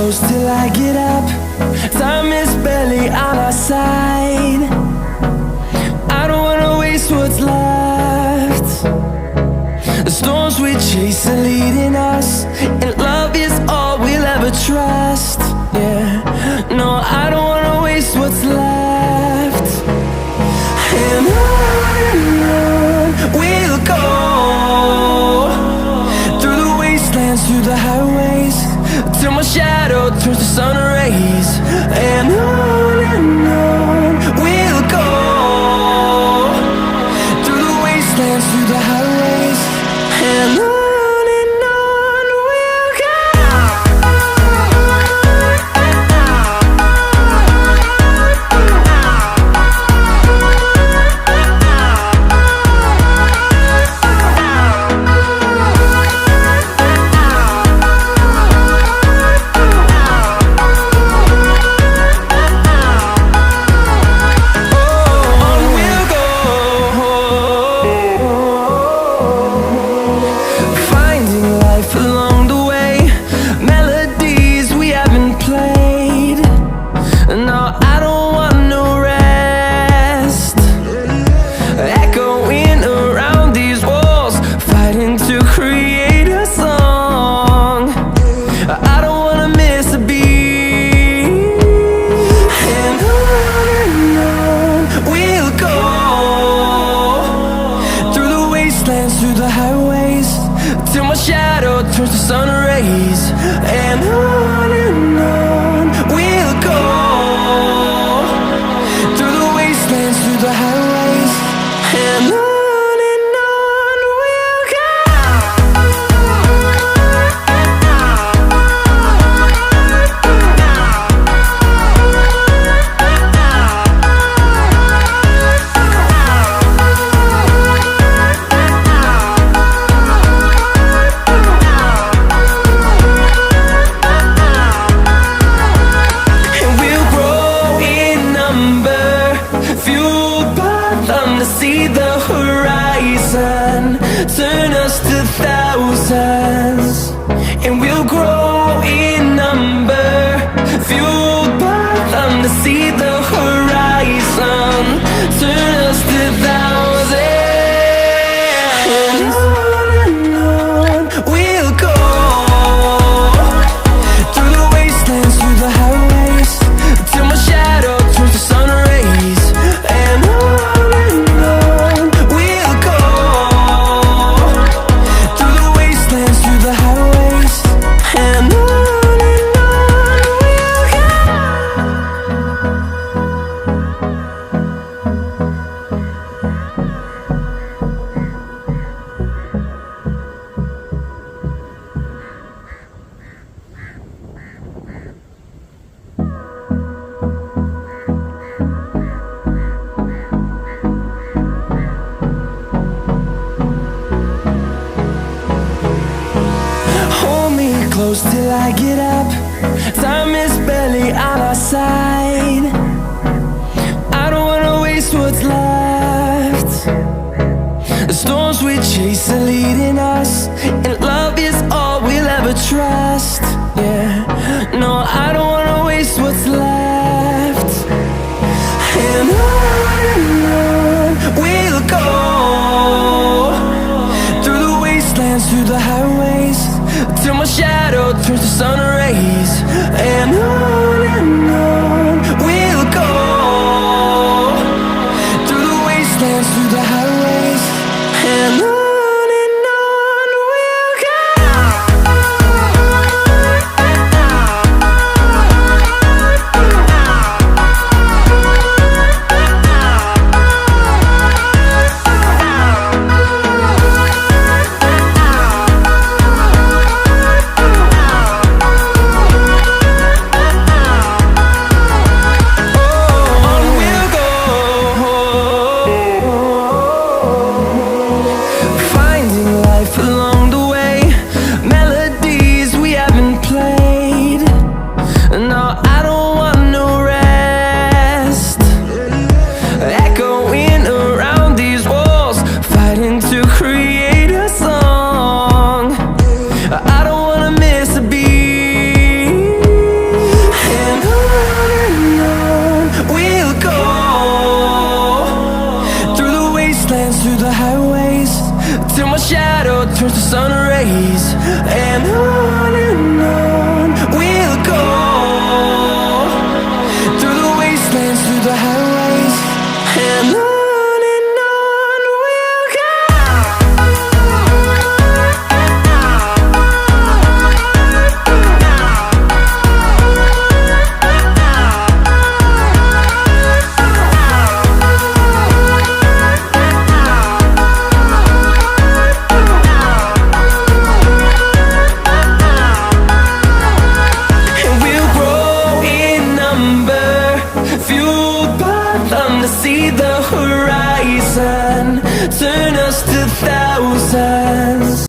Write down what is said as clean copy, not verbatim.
close till I get up. Time is barely on our side. I don't wanna waste what's left. The storms we chase are leading us, and love is all we'll ever trust. Yeah, no, I don't wanna waste what's left. And on we'll go, through the wastelands, through the highways, till my shadow turns to sun rays. And on we'll go, through the wastelands, through the highways, and on we'll go. Through the highways, till my shadow turns to sun rays. And on we'll go, through the wastelands, through the highways, and on we'll go. See the horizon turn us to thousands, and we'll grow in number, fueled by them. To see the horizon turn us to thousands, and on we'll go, through the wastelands, through the highways, till my shadow turns to sun rays. And close till I get up. Time is barely on our side. I don't wanna waste what's left. The storms we chase are leading us, and love is all we'll ever trust. Yeah, no, I don't wanna waste what's left. And on we'll go, through the wastelands, through the highways, till my shadow turns to sun rays. And on we'll go, through the wastelands, through the highways, and on we'll go. turns to sun rays, and on we'll go, through the wastelands, through the highways, and on we'll go. See the horizon, turn us to thousands.